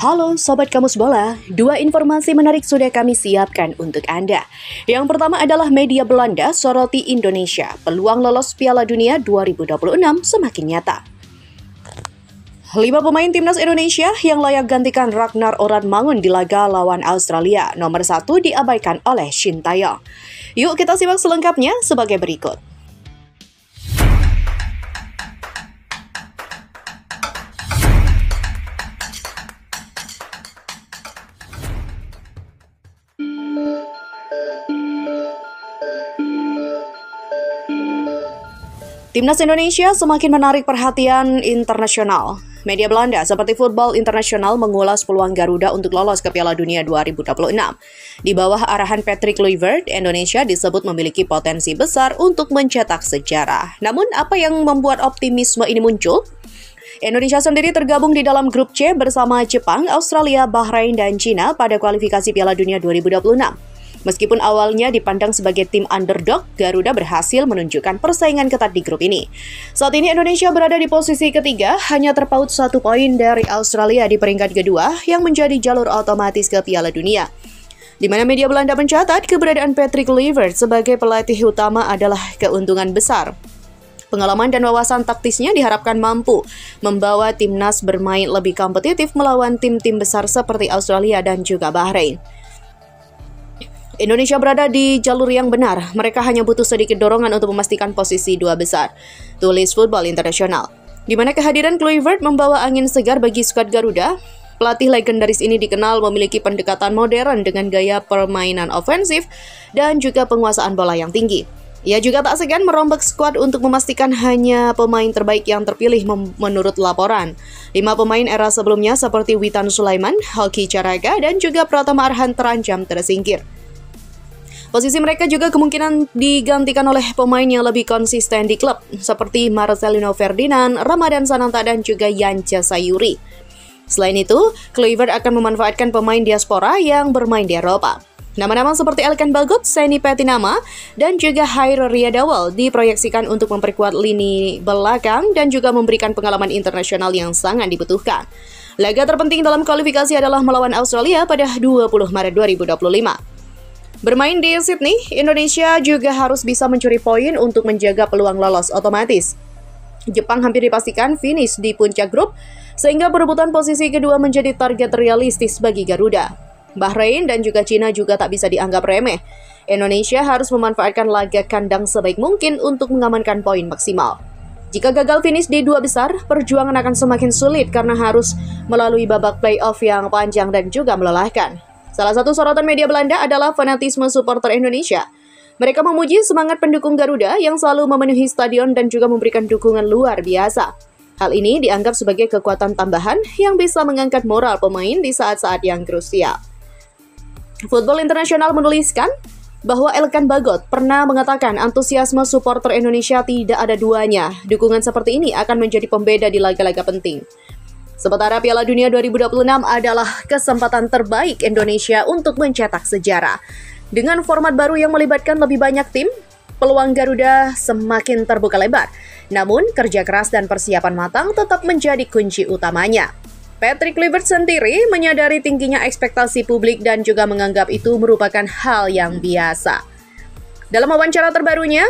Halo Sobat Kamus Bola, dua informasi menarik sudah kami siapkan untuk Anda. Yang pertama adalah media Belanda soroti Indonesia, peluang lolos Piala Dunia 2026 semakin nyata. 5 pemain timnas Indonesia yang layak gantikan Ragnar Oratmangun di laga lawan Australia, nomor 1 diabaikan oleh Shin Tae-yong. Yuk kita simak selengkapnya sebagai berikut. Timnas Indonesia semakin menarik perhatian internasional. Media Belanda seperti Football International mengulas peluang Garuda untuk lolos ke Piala Dunia 2026. Di bawah arahan Patrick Kluivert, Indonesia disebut memiliki potensi besar untuk mencetak sejarah. Namun, apa yang membuat optimisme ini muncul? Indonesia sendiri tergabung di dalam grup C bersama Jepang, Australia, Bahrain, dan Cina pada kualifikasi Piala Dunia 2026. Meskipun awalnya dipandang sebagai tim underdog, Garuda berhasil menunjukkan persaingan ketat di grup ini. Saat ini Indonesia berada di posisi ketiga, hanya terpaut 1 poin dari Australia di peringkat kedua yang menjadi jalur otomatis ke Piala Dunia. Di mana media Belanda mencatat keberadaan Patrick Kluivert sebagai pelatih utama adalah keuntungan besar. Pengalaman dan wawasan taktisnya diharapkan mampu membawa timnas bermain lebih kompetitif melawan tim-tim besar seperti Australia dan juga Bahrain. Indonesia berada di jalur yang benar, mereka hanya butuh sedikit dorongan untuk memastikan posisi 2 besar, tulis Football International. Di mana kehadiran Kluivert membawa angin segar bagi skuad Garuda. Pelatih legendaris ini dikenal memiliki pendekatan modern dengan gaya permainan ofensif dan juga penguasaan bola yang tinggi. Ia juga tak segan merombak skuad untuk memastikan hanya pemain terbaik yang terpilih menurut laporan. 5 pemain era sebelumnya seperti Witan Sulaiman, Hoki Caraga, dan juga Pratama Arhan terancam tersingkir. Posisi mereka juga kemungkinan digantikan oleh pemain yang lebih konsisten di klub, seperti Marcelino Ferdinand, Ramadan Sananta, dan juga Yance Sayuri. Selain itu, Kluivert akan memanfaatkan pemain diaspora yang bermain di Eropa. Nama-nama seperti Elkan Bagot, Seni Petinama, dan juga Hairil Riyadawal diproyeksikan untuk memperkuat lini belakang dan juga memberikan pengalaman internasional yang sangat dibutuhkan. Laga terpenting dalam kualifikasi adalah melawan Australia pada 20 Maret 2025. Bermain di Sydney, Indonesia juga harus bisa mencuri poin untuk menjaga peluang lolos otomatis. Jepang hampir dipastikan finish di puncak grup, sehingga perebutan posisi kedua menjadi target realistis bagi Garuda. Bahrain dan juga Cina juga tak bisa dianggap remeh. Indonesia harus memanfaatkan laga kandang sebaik mungkin untuk mengamankan poin maksimal. Jika gagal finish di 2 besar, perjuangan akan semakin sulit karena harus melalui babak playoff yang panjang dan juga melelahkan. Salah satu sorotan media Belanda adalah fanatisme supporter Indonesia. Mereka memuji semangat pendukung Garuda yang selalu memenuhi stadion dan juga memberikan dukungan luar biasa. Hal ini dianggap sebagai kekuatan tambahan yang bisa mengangkat moral pemain di saat-saat yang krusial. Football International menuliskan bahwa Elkan Bagot pernah mengatakan antusiasme supporter Indonesia tidak ada duanya. Dukungan seperti ini akan menjadi pembeda di laga-laga penting. Sementara Piala Dunia 2026 adalah kesempatan terbaik Indonesia untuk mencetak sejarah. Dengan format baru yang melibatkan lebih banyak tim, peluang Garuda semakin terbuka lebar. Namun, kerja keras dan persiapan matang tetap menjadi kunci utamanya. Patrick Kluivert sendiri menyadari tingginya ekspektasi publik dan juga menganggap itu merupakan hal yang biasa. Dalam wawancara terbarunya,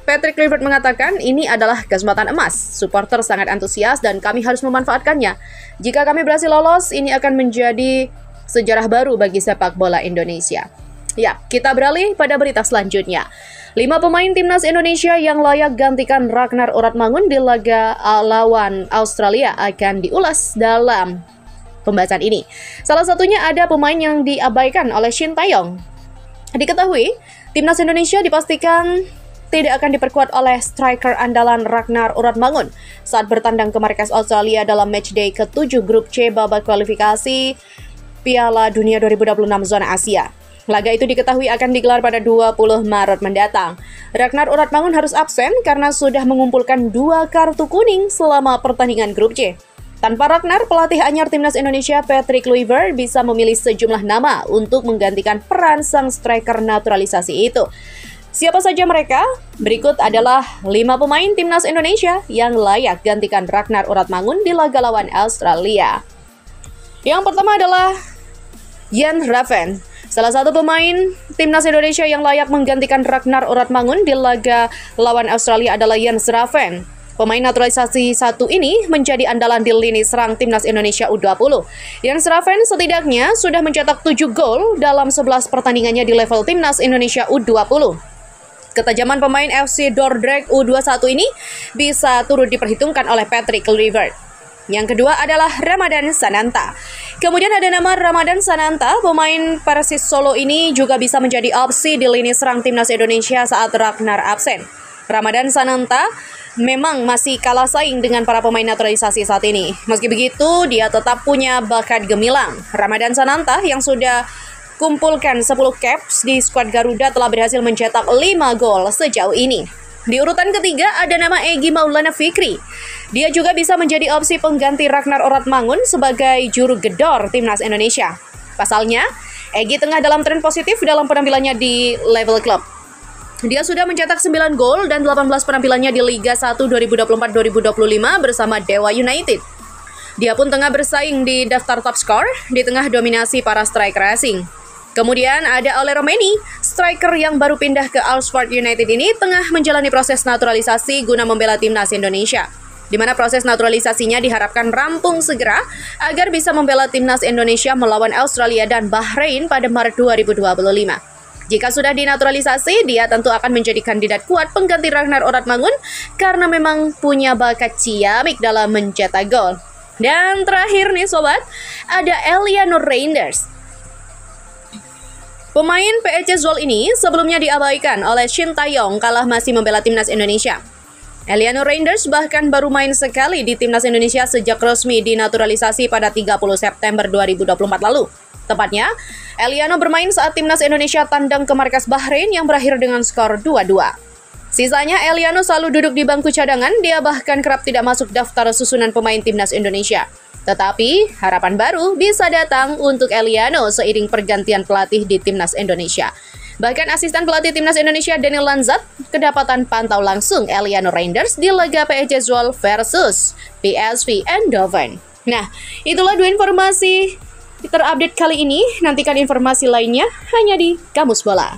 Patrick Kluivert mengatakan ini adalah kesempatan emas. Supporter sangat antusias dan kami harus memanfaatkannya. Jika kami berhasil lolos, ini akan menjadi sejarah baru bagi sepak bola Indonesia. Ya, kita beralih pada berita selanjutnya. 5 pemain timnas Indonesia yang layak gantikan Ragnar Oratmangun di laga lawan Australia akan diulas dalam pembahasan ini. Salah satunya ada pemain yang diabaikan oleh Shin Tae-yong. Diketahui, timnas Indonesia dipastikan tidak akan diperkuat oleh striker andalan Ragnar Oratmangun saat bertandang ke markas Australia dalam matchday ke-7 grup C babak kualifikasi Piala Dunia 2026 zona Asia. Laga itu diketahui akan digelar pada 20 Maret mendatang. Ragnar Oratmangun harus absen karena sudah mengumpulkan 2 kartu kuning selama pertandingan grup C. Tanpa Ragnar, pelatih anyar timnas Indonesia Patrick Kluivert bisa memilih sejumlah nama untuk menggantikan peran sang striker naturalisasi itu. Siapa saja mereka? Berikut adalah 5 pemain timnas Indonesia yang layak gantikan Ragnar Oratmangun di laga lawan Australia. Yang pertama adalah Jan Raven, salah satu pemain timnas Indonesia yang layak menggantikan Ragnar Oratmangun di laga lawan Australia adalah Jan Raven. Pemain naturalisasi satu ini menjadi andalan di lini serang timnas Indonesia U20. Jan Raven setidaknya sudah mencetak 7 gol dalam 11 pertandingannya di level timnas Indonesia U20. Ketajaman pemain FC Dordrecht U21 ini bisa turut diperhitungkan oleh Patrick Kluivert. Yang kedua adalah Ramadan Sananta. Kemudian ada nama Ramadan Sananta, pemain Persis Solo ini juga bisa menjadi opsi di lini serang timnas Indonesia saat Ragnar absen. Ramadan Sananta memang masih kalah saing dengan para pemain naturalisasi saat ini. Meski begitu, dia tetap punya bakat gemilang. Ramadan Sananta yang sudah kumpulkan 10 caps di skuad Garuda telah berhasil mencetak 5 gol sejauh ini. Di urutan ketiga ada nama Egy Maulana Fikri. Dia juga bisa menjadi opsi pengganti Ragnar Oratmangun sebagai juru gedor timnas Indonesia. Pasalnya, Egy tengah dalam tren positif dalam penampilannya di level klub. Dia sudah mencetak 9 gol dan 18 penampilannya di Liga 1 2024-2025 bersama Dewa United. Dia pun tengah bersaing di daftar top skor di tengah dominasi para striker asing. Kemudian ada Ole Romeni, striker yang baru pindah ke Oxford United ini tengah menjalani proses naturalisasi guna membela timnas Indonesia, di mana proses naturalisasinya diharapkan rampung segera agar bisa membela timnas Indonesia melawan Australia dan Bahrain pada Maret 2025. Jika sudah dinaturalisasi, dia tentu akan menjadi kandidat kuat pengganti Ragnar Oratmangun karena memang punya bakat ciamik dalam mencetak gol. Dan terakhir nih sobat, ada Eliano Reinders. Pemain PEC Zwolle ini sebelumnya diabaikan oleh Shin Taeyong kalah masih membela timnas Indonesia. Eliano Reinders bahkan baru main sekali di timnas Indonesia sejak resmi dinaturalisasi pada 30 September 2024 lalu. Tepatnya, Eliano bermain saat timnas Indonesia tandang ke markas Bahrain yang berakhir dengan skor 2-2. Sisanya, Eliano selalu duduk di bangku cadangan, dia bahkan kerap tidak masuk daftar susunan pemain timnas Indonesia. Tetapi, harapan baru bisa datang untuk Eliano seiring pergantian pelatih di timnas Indonesia. Bahkan asisten pelatih timnas Indonesia Daniel Lanzat kedapatan pantau langsung Eliano Reinders di laga PEC Zwolle versus PSV Eindhoven. Nah, itulah 2 informasi terupdate kali ini. Nantikan informasi lainnya hanya di Kamus Bola.